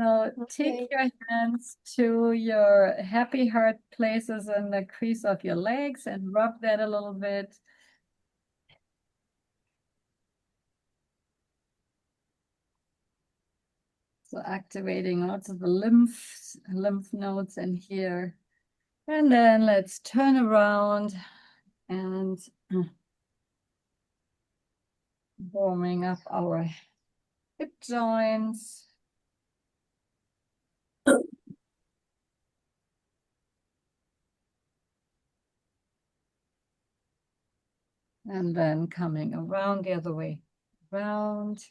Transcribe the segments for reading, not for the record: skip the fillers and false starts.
So take your hands to your happy heart places in the crease of your legs and rub that a little bit. So activating lots of the lymph nodes in here. And then let's turn around and warming up our hip joints. And then coming around the other way, around.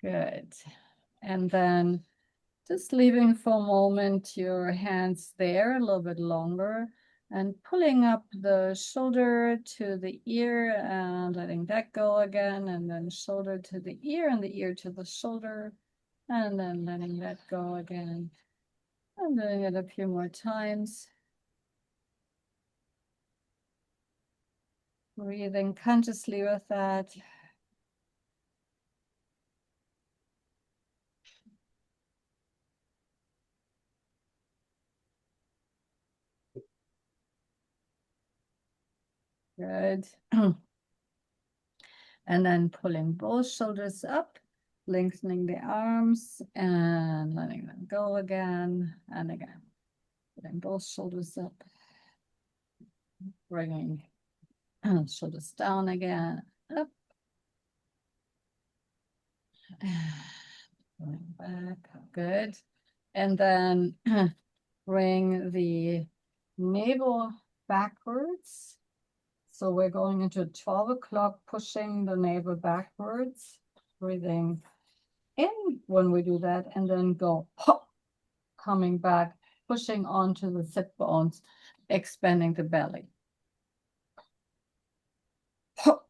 Good. And then just leaving for a moment your hands there a little bit longer and pulling up the shoulder to the ear and letting that go again, and then shoulder to the ear and the ear to the shoulder, and then letting that go again. I'm doing it a few more times. Breathing consciously with that. Good. And then pulling both shoulders up, lengthening the arms and letting them go again and again. Putting both shoulders up, bringing shoulders down again, up, going back, good. And then bring the navel backwards. So we're going into 12 o'clock, pushing the navel backwards, breathing in when we do that, and then go hop, coming back, pushing onto the sit bones, expanding the belly. Hop.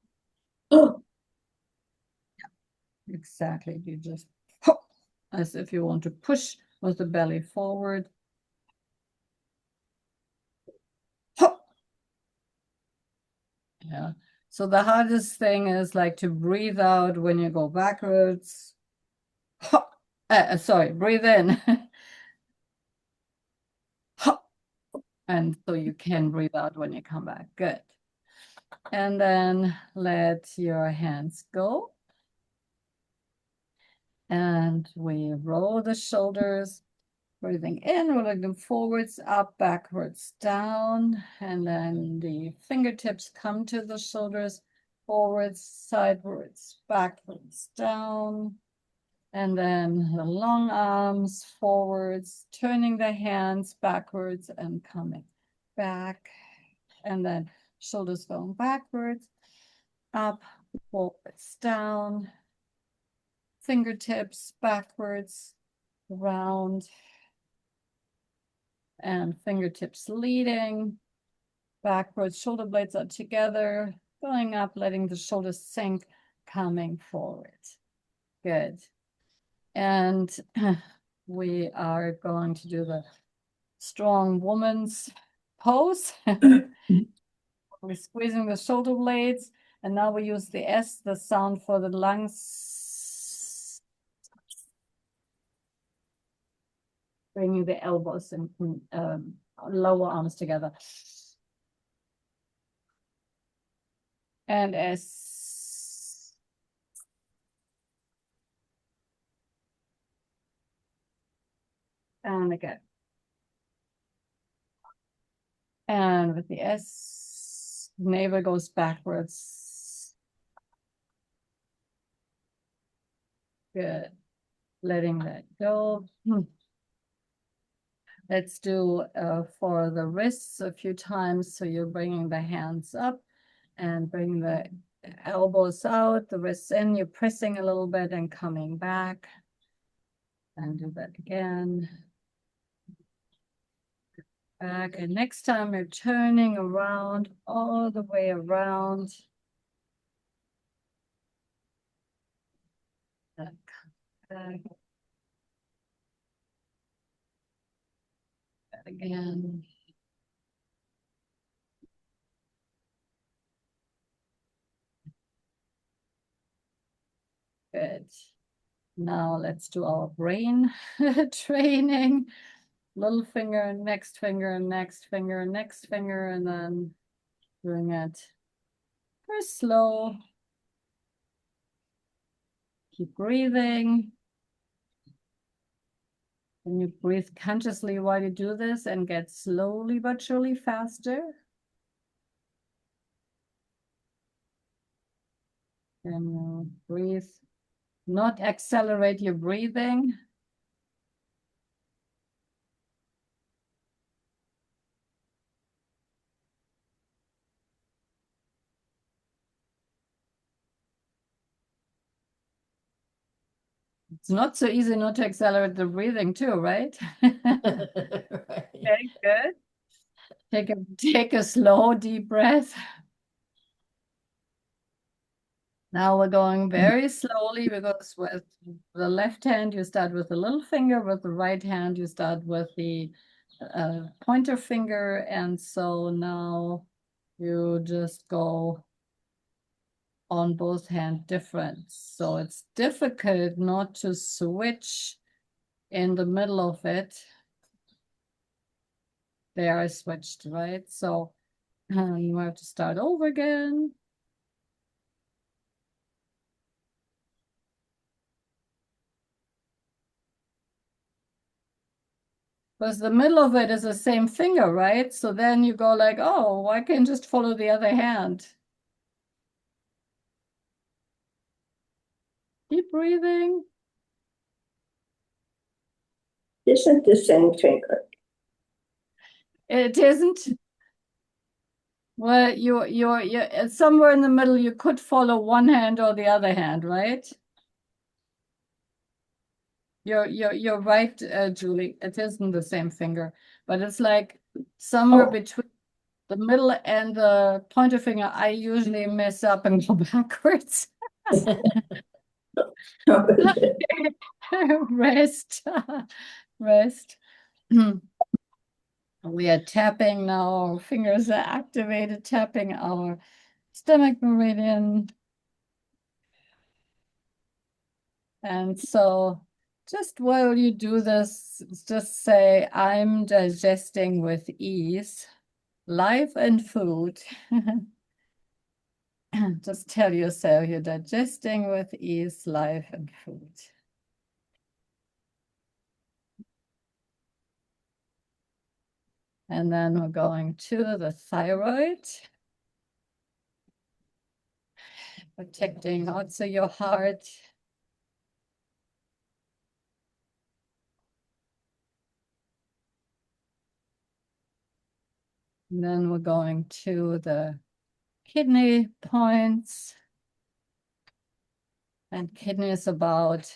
Exactly, you just hop, as if you want to push with the belly forward. Hop. Yeah. So the hardest thing is like to breathe out when you go backwards. Hop. Sorry, breathe in. Hop. And so you can breathe out when you come back. Good. And then let your hands go. And we roll the shoulders, breathing in, rolling them forwards, up, backwards, down. And then the fingertips come to the shoulders, forwards, sidewards, backwards, down. And then the long arms forwards, turning the hands backwards and coming back. And then shoulders going backwards, up, forwards, down. Fingertips backwards, round, and fingertips leading, backwards, shoulder blades are together, going up, letting the shoulders sink, coming forward. Good. And we are going to do the strong woman's pose. We're squeezing the shoulder blades, and now we use the S, the sound for the lungs. Bringing the elbows and lower arms together. And S. And again. And with the S, navel goes backwards. Good. Letting that go. Let's do for the wrists a few times. So you're bringing the hands up and bring the elbows out, the wrists in. You're pressing a little bit and coming back. And do that again. Back. And next time you're turning around, all the way around. Back. again. Good. Now let's do our brain training. Little finger, next finger, next finger, next finger, and then doing it very slow. Keep breathing. And you breathe consciously while you do this and get slowly but surely faster. And you breathe, not accelerate your breathing. It's not so easy not to accelerate the breathing too, right? Right. Very good. Take a slow, deep breath. Now we're going very slowly because with the left hand, you start with the little finger. With the right hand, you start with the pointer finger. And so now you just go on both hands different. So it's difficult not to switch in the middle of it. There I switched, right? So you have to start over again. Because the middle of it is the same finger, right? So then you go like, oh, why can't just follow the other hand? Keep breathing. Isn't the same finger? It isn't. Well, you're somewhere in the middle. You could follow one hand or the other hand, right? You're right, Julie. It isn't the same finger, but it's like somewhere between the middle and the pointer finger. I usually mess up and go backwards. Rest, rest. We are tapping now. Our fingers are activated, tapping our stomach meridian. And so just while you do this, just say, I'm digesting with ease, life and food. Just tell yourself you're digesting with ease, life and food. And then we're going to the thyroid, protecting also your heart. And then we're going to the kidney points. And kidney is about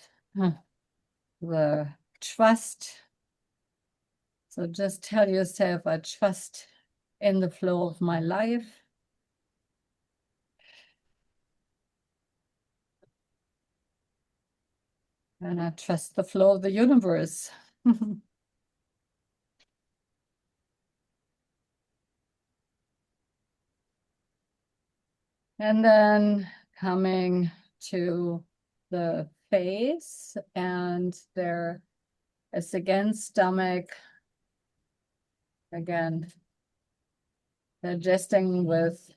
the trust. So just tell yourself, I trust in the flow of my life. And I trust the flow of the universe. And then coming to the face, and there is again stomach, again digesting with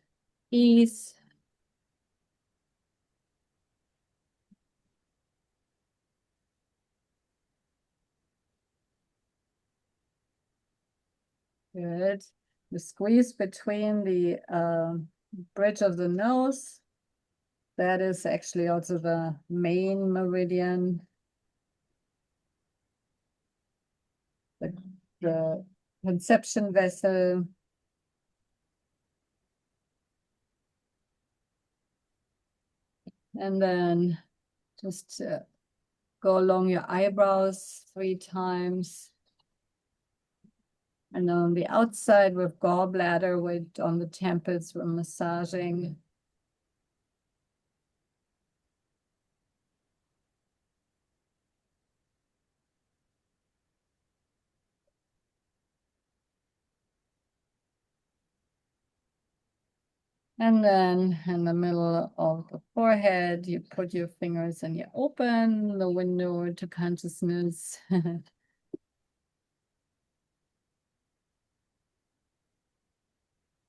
ease. Good. You squeeze between the bridge of the nose. That is actually also the main meridian. The conception vessel. And then just go along your eyebrows 3 times. And on the outside with gallbladder, with on the temples, we're massaging. And then in the middle of the forehead, you put your fingers and you open the window to consciousness.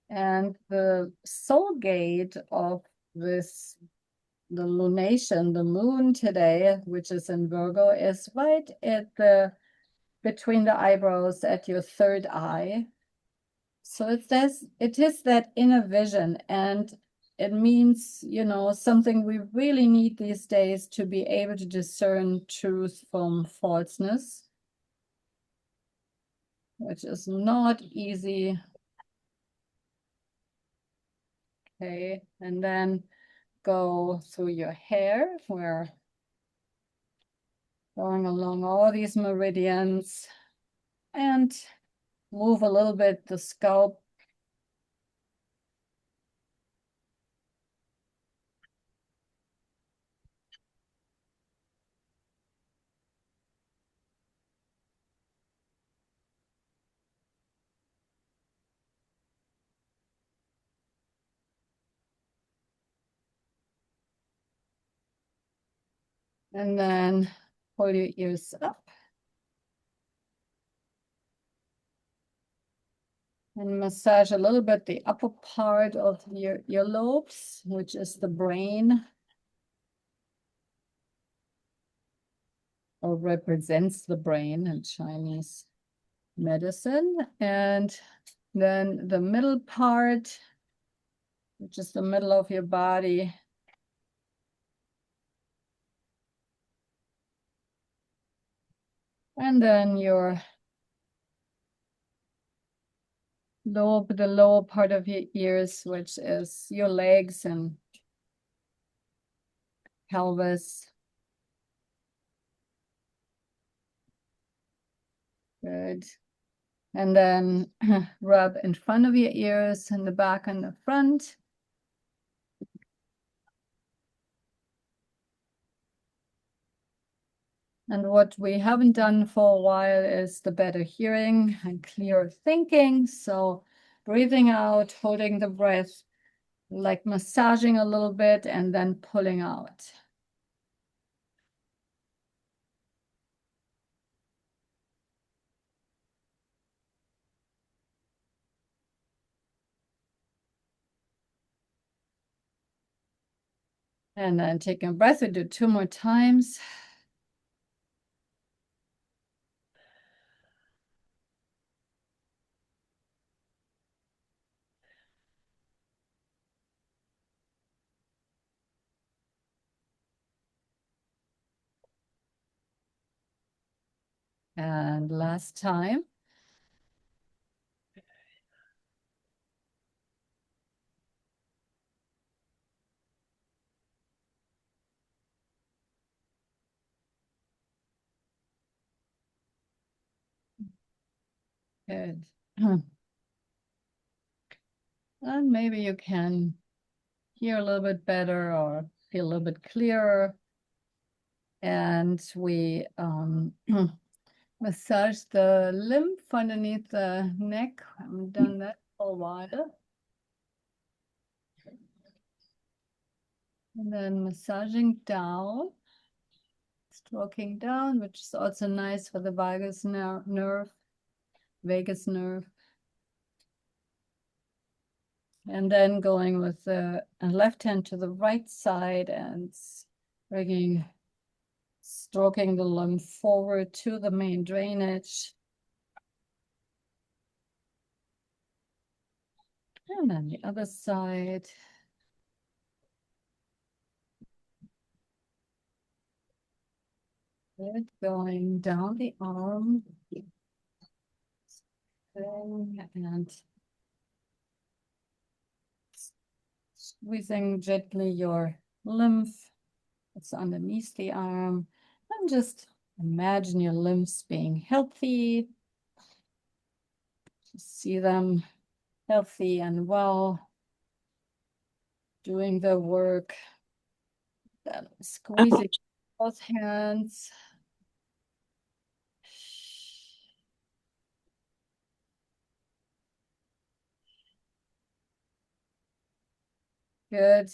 And the soul gate of this, the lunation, the moon today, which is in Virgo, is right at the between the eyebrows at your third eye. So it is that inner vision, and it means, something we really need these days to be able to discern truth from falseness, which is not easy. Okay, and then go through your hair. We're going along all these meridians and move a little bit the scalp. And then pull your ears up and massage a little bit the upper part of your earlobes, which is the brain, or represents the brain in Chinese medicine. And then the middle part, which is the middle of your body. And then your the lower part of your ears, which is your legs and pelvis. Good. And then rub in front of your ears and the back and the front. And what we haven't done for a while is the better hearing and clearer thinking. So breathing out, holding the breath, like massaging a little bit and then pulling out. And then taking a breath, we do 2 more times. And last time. Good. And maybe you can hear a little bit better or feel a little bit clearer. And we massage the lymph underneath the neck. I haven't done that for a while. And then massaging down, stroking down, which is also nice for the vagus nerve. And then going with the left hand to the right side and stroking the lymph forward to the main drainage. And then the other side. Good, going down the arm. And squeezing gently your lymph. It's underneath the arm. And just imagine your lymphs being healthy. Just see them healthy and well, doing the work. Then squeezing both hands. Good.